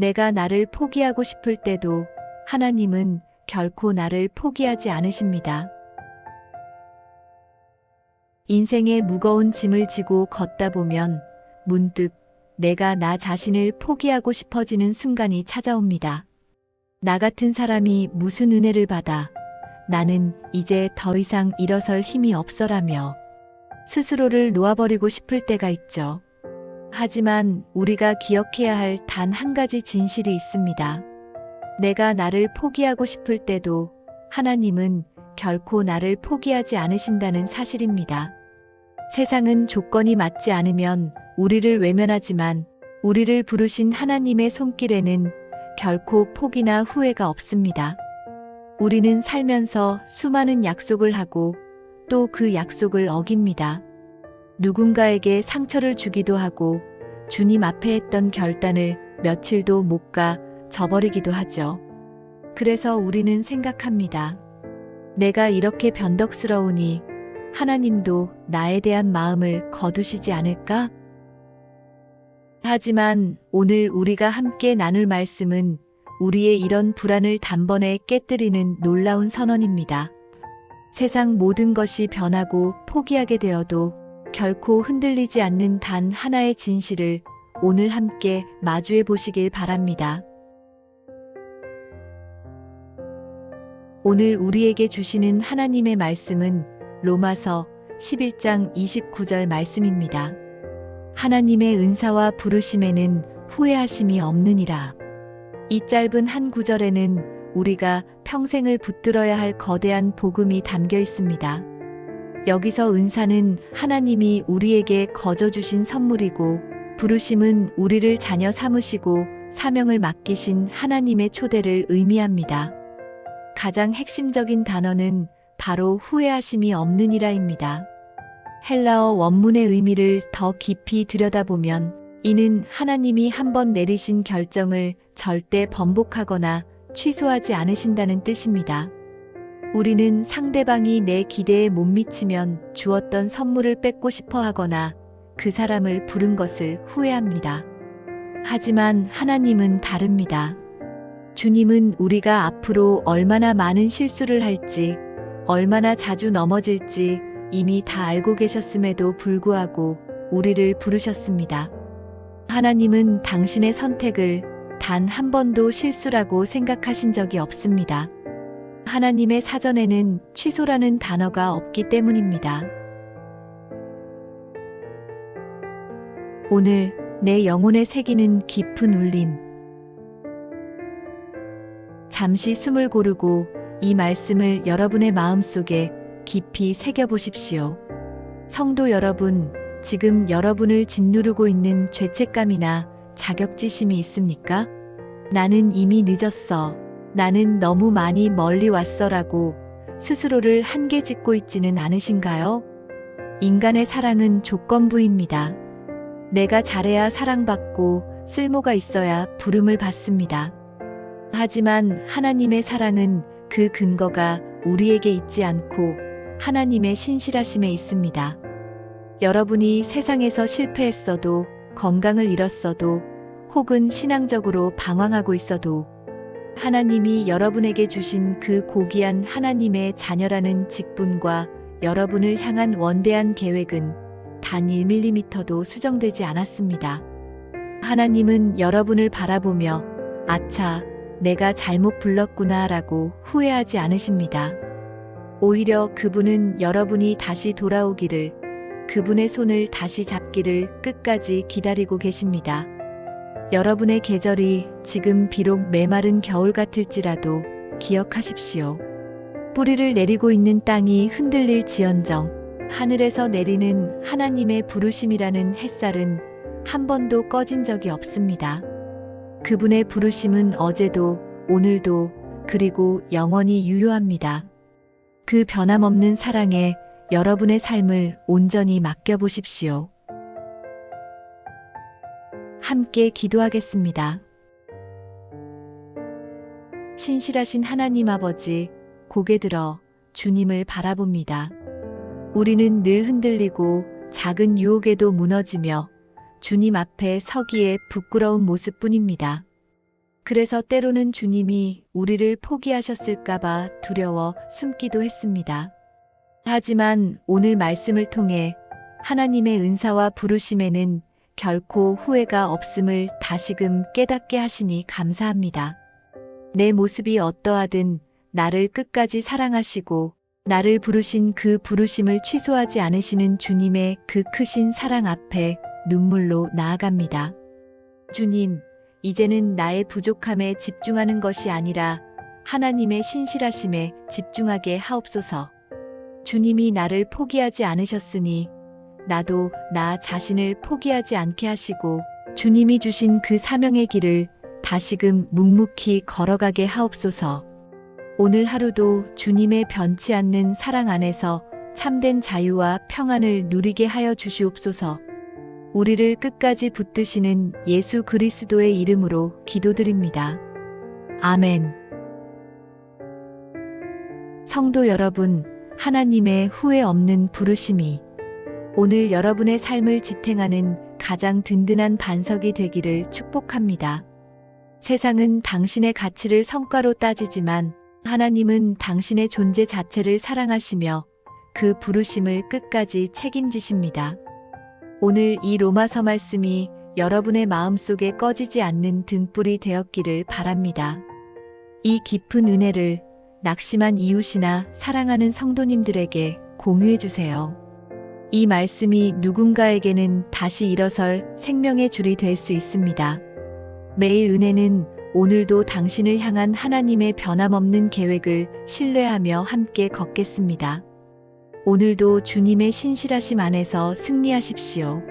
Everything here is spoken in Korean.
내가 나를 포기하고 싶을 때도 하나님은 결코 나를 포기하지 않으십니다. 인생의 무거운 짐을 지고 걷다 보면 문득 내가 나 자신을 포기하고 싶어지는 순간이 찾아옵니다. 나 같은 사람이 무슨 은혜를 받아 나는 이제 더 이상 일어설 힘이 없어라며 스스로를 놓아버리고 싶을 때가 있죠. 하지만 우리가 기억해야 할 단 한 가지 진실이 있습니다. 내가 나를 포기하고 싶을 때도 하나님은 결코 나를 포기하지 않으신다는 사실입니다. 세상은 조건이 맞지 않으면 우리를 외면하지만 우리를 부르신 하나님의 손길에는 결코 포기나 후회가 없습니다. 우리는 살면서 수많은 약속을 하고 또 그 약속을 어깁니다. 누군가에게 상처를 주기도 하고 주님 앞에 했던 결단을 며칠도 못 가 저버리기도 하죠. 그래서 우리는 생각합니다. 내가 이렇게 변덕스러우니 하나님도 나에 대한 마음을 거두시지 않을까? 하지만 오늘 우리가 함께 나눌 말씀은 우리의 이런 불안을 단번에 깨뜨리는 놀라운 선언입니다. 세상 모든 것이 변하고 포기하게 되어도 결코 흔들리지 않는 단 하나의 진실을 오늘 함께 마주해 보시길 바랍니다. 오늘 우리에게 주시는 하나님의 말씀은 로마서 11장 29절 말씀입니다. 하나님의 은사와 부르심에는 후회하심이 없느니라. 이 짧은 한 구절에는 우리가 평생을 붙들어야 할 거대한 복음이 담겨 있습니다. 여기서 은사는 하나님이 우리에게 거저 주신 선물이고 부르심은 우리를 자녀 삼으시고 사명을 맡기신 하나님의 초대를 의미합니다. 가장 핵심적인 단어는 바로 후회하심이 없느니라입니다. 헬라어 원문의 의미를 더 깊이 들여다보면 이는 하나님이 한번 내리신 결정을 절대 번복하거나 취소하지 않으신다는 뜻입니다. 우리는 상대방이 내 기대에 못 미치면 주었던 선물을 뺏고 싶어 하거나 그 사람을 부른 것을 후회합니다. 하지만 하나님은 다릅니다. 주님은 우리가 앞으로 얼마나 많은 실수를 할지, 얼마나 자주 넘어질지 이미 다 알고 계셨음에도 불구하고 우리를 부르셨습니다. 하나님은 당신의 선택을 단 한 번도 실수라고 생각하신 적이 없습니다. 하나님의 사전에는 취소라는 단어가 없기 때문입니다. 오늘 내 영혼에 새기는 깊은 울림. 잠시 숨을 고르고 이 말씀을 여러분의 마음속에 깊이 새겨보십시오. 성도 여러분, 지금 여러분을 짓누르고 있는 죄책감이나 자격지심이 있습니까? 나는 이미 늦었어. 나는 너무 많이 멀리 왔어라고 스스로를 한계 짓고 있지는 않으신가요? 인간의 사랑은 조건부입니다. 내가 잘해야 사랑받고 쓸모가 있어야 부름을 받습니다. 하지만 하나님의 사랑은 그 근거가 우리에게 있지 않고 하나님의 신실하심에 있습니다. 여러분이 세상에서 실패했어도 건강을 잃었어도 혹은 신앙적으로 방황하고 있어도 하나님이 여러분에게 주신 그 고귀한 하나님의 자녀라는 직분과 여러분을 향한 원대한 계획은 단 1mm도 수정되지 않았습니다. 하나님은 여러분을 바라보며 아차, 내가 잘못 불렀구나 라고 후회하지 않으십니다. 오히려 그분은 여러분이 다시 돌아오기를, 그분의 손을 다시 잡기를 끝까지 기다리고 계십니다. 여러분의 계절이 지금 비록 메마른 겨울 같을지라도 기억하십시오. 뿌리를 내리고 있는 땅이 흔들릴지언정 하늘에서 내리는 하나님의 부르심이라는 햇살은 한 번도 꺼진 적이 없습니다. 그분의 부르심은 어제도 오늘도 그리고 영원히 유효합니다. 그 변함없는 사랑에 여러분의 삶을 온전히 맡겨보십시오. 함께 기도하겠습니다. 신실하신 하나님 아버지, 고개 들어 주님을 바라봅니다. 우리는 늘 흔들리고 작은 유혹에도 무너지며 주님 앞에 서기에 부끄러운 모습뿐입니다. 그래서 때로는 주님이 우리를 포기하셨을까봐 두려워 숨기도 했습니다. 하지만 오늘 말씀을 통해 하나님의 은사와 부르심에는 결코 후회가 없음을 다시금 깨닫게 하시니 감사합니다. 내 모습이 어떠하든 나를 끝까지 사랑하시고 나를 부르신 그 부르심을 취소하지 않으시는 주님의 그 크신 사랑 앞에 눈물로 나아갑니다. 주님, 이제는 나의 부족함에 집중하는 것이 아니라 하나님의 신실하심에 집중하게 하옵소서. 주님이 나를 포기하지 않으셨으니 나도 나 자신을 포기하지 않게 하시고 주님이 주신 그 사명의 길을 다시금 묵묵히 걸어가게 하옵소서. 오늘 하루도 주님의 변치 않는 사랑 안에서 참된 자유와 평안을 누리게 하여 주시옵소서. 우리를 끝까지 붙드시는 예수 그리스도의 이름으로 기도드립니다. 아멘. 성도 여러분, 하나님의 후회 없는 부르심이 오늘 여러분의 삶을 지탱하는 가장 든든한 반석이 되기를 축복합니다. 세상은 당신의 가치를 성과로 따지지만 하나님은 당신의 존재 자체를 사랑하시며 그 부르심을 끝까지 책임지십니다. 오늘 이 로마서 말씀이 여러분의 마음속에 꺼지지 않는 등불이 되었기를 바랍니다. 이 깊은 은혜를 낙심한 이웃이나 사랑하는 성도님들에게 공유해 주세요. 이 말씀이 누군가에게는 다시 일어설 생명의 줄이 될 수 있습니다. 매일 은혜는 오늘도 당신을 향한 하나님의 변함없는 계획을 신뢰하며 함께 걷겠습니다. 오늘도 주님의 신실하심 안에서 승리하십시오.